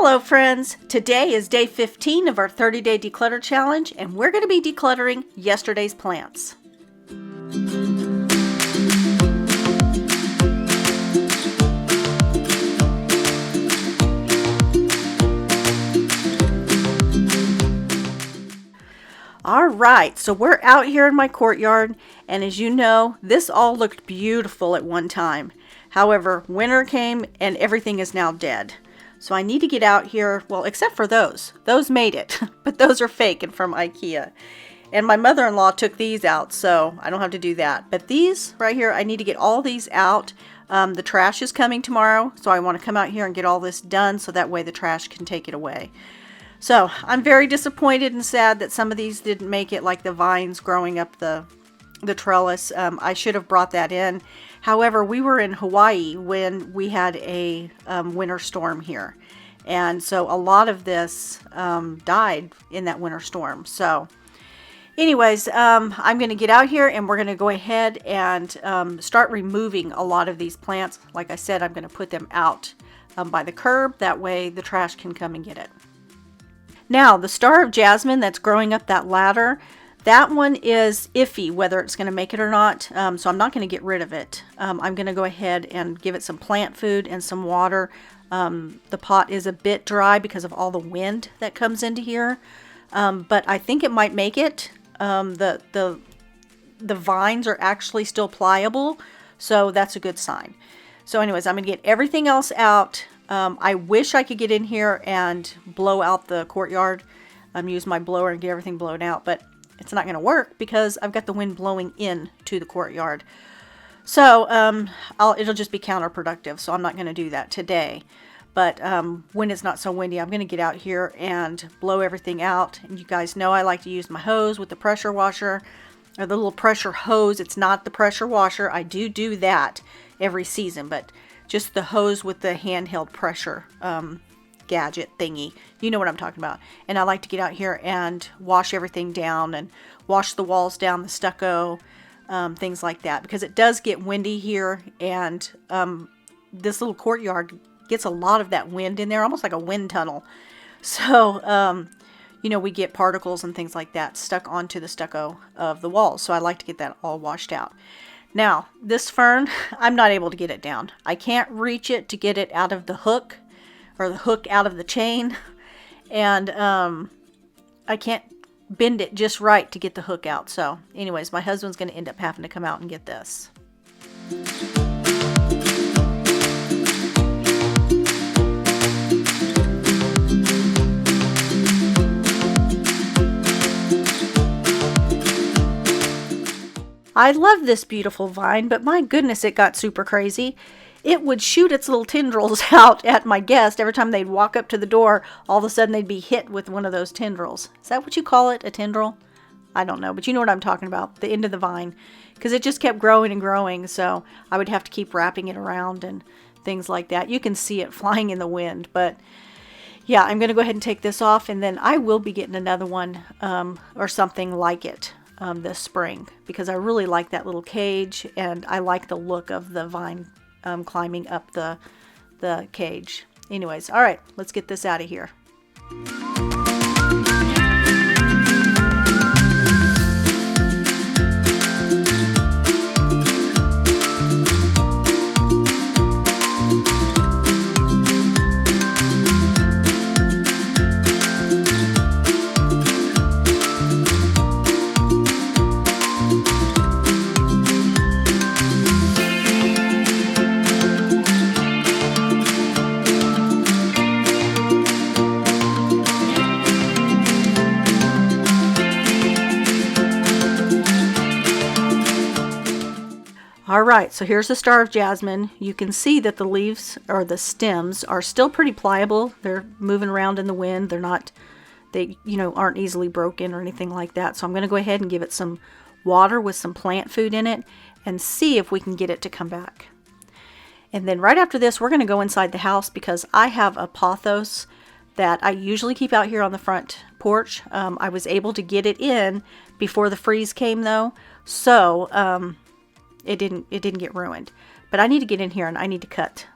Hello friends! Today is day 15 of our 30-day declutter challenge, and we're going to be decluttering yesterday's plants. Alright, so we're out here in my courtyard, and as you know, this all looked beautiful at one time. However, winter came and everything is now dead. So I need to get out here, well, except for those. Those made it, but those are fake and from IKEA. And my mother-in-law took these out, so I don't have to do that. But these right here, I need to get all these out. The trash is coming tomorrow, so I want to come out here and get all this done so that way the trash can take it away. So I'm very disappointed and sad that some of these didn't make it, like the vines growing up the trellis. I should have brought that in. However, we were in Hawaii when we had a winter storm here. And so a lot of this died in that winter storm. So anyways, I'm going to get out here and we're going to go ahead and start removing a lot of these plants. Like I said, I'm going to put them out by the curb. That way the trash can come and get it. Now, the star of jasmine that's growing up that ladder, that one is iffy whether it's going to make it or not, so I'm not going to get rid of it. I'm going to go ahead and give it some plant food and some water. The pot is a bit dry because of all the wind that comes into here, but I think it might make it. The vines are actually still pliable, so that's a good sign. So anyways, I'm going to get everything else out. I wish I could get in here and blow out the courtyard, use my blower and get everything blown out, but it's not going to work because I've got the wind blowing in to the courtyard. So it'll just be counterproductive, so I'm not going to do that today. But when it's not so windy, I'm going to get out here and blow everything out. And you guys know I like to use my hose with the pressure washer, or the little pressure hose. It's not the pressure washer. I do that every season, but just the hose with the handheld pressure gadget thingy. You know what I'm talking about. And I like to get out here and wash everything down and wash the walls down, the stucco, things like that, because it does get windy here, and this little courtyard gets a lot of that wind in there, almost like a wind tunnel. So you know, we get particles and things like that stuck onto the stucco of the walls, so I like to get that all washed out. Now, this fern, I'm not able to get it down. I can't reach it to get it out of the hook, or the hook out of the chain, and I can't bend it just right to get the hook out. So anyways, my husband's going to end up having to come out and get this. I love this beautiful vine, but my goodness, it got super crazy. It would shoot its little tendrils out at my guest every time they'd walk up to the door. All of a sudden, they'd be hit with one of those tendrils. Is that what you call it, a tendril? I don't know, but you know what I'm talking about, the end of the vine. Because it just kept growing and growing, so I would have to keep wrapping it around and things like that. You can see it flying in the wind, but yeah, I'm going to go ahead and take this off, and then I will be getting another one or something like it this spring, because I really like that little cage, and I like the look of the vine climbing up the cage. Anyways, all right, let's get this out of here. Alright, so here's the star of jasmine. You can see that the leaves, or the stems, are still pretty pliable. They're moving around in the wind. They're not, they aren't easily broken or anything like that. So I'm going to go ahead and give it some water with some plant food in it and see if we can get it to come back. And then right after this, we're going to go inside the house, because I have a pothos that I usually keep out here on the front porch. I was able to get it in before the freeze came though, so it didn't get ruined. But I need to get in here and I need to cut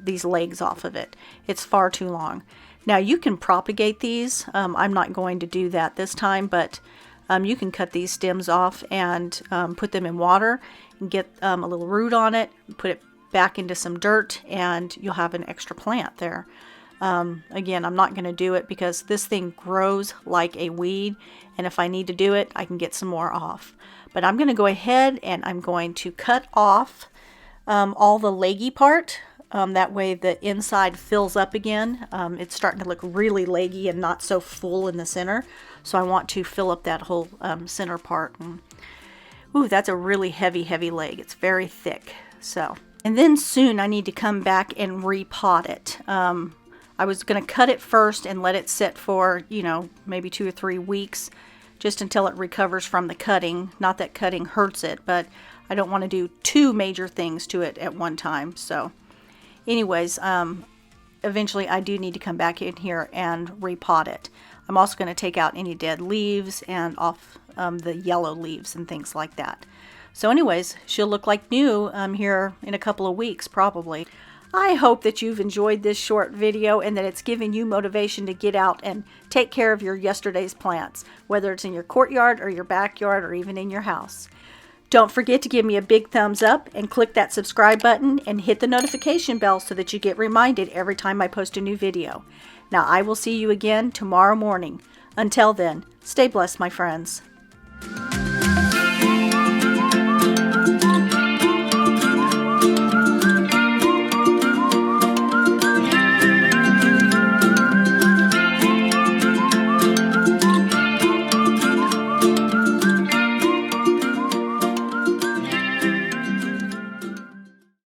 these legs off of it. It's far too long. Now you can propagate these. I'm not going to do that this time, but you can cut these stems off and put them in water and get a little root on it, put it back into some dirt, and you'll have an extra plant there. Again, I'm not going to do it because this thing grows like a weed, and if I need to do it, I can get some more off. But I'm going to go ahead and I'm going to cut off all the leggy part. That way the inside fills up again. It's starting to look really leggy and not so full in the center. So I want to fill up that whole center part. And, ooh, that's a really heavy leg. It's very thick. And then soon I need to come back and repot it. I was going to cut it first and let it sit for, maybe 2 or 3 weeks, just until it recovers from the cutting. Not that cutting hurts it, but I don't want to do 2 major things to it at one time. So anyways, eventually I do need to come back in here and repot it. I'm also going to take out any dead leaves and off the yellow leaves and things like that. So anyways, she'll look like new here in a couple of weeks probably. I hope that you've enjoyed this short video and that it's given you motivation to get out and take care of your yesterday's plants, whether it's in your courtyard or your backyard or even in your house. Don't forget to give me a big thumbs up and click that subscribe button and hit the notification bell so that you get reminded every time I post a new video. Now I will see you again tomorrow morning. Until then, stay blessed, my friends.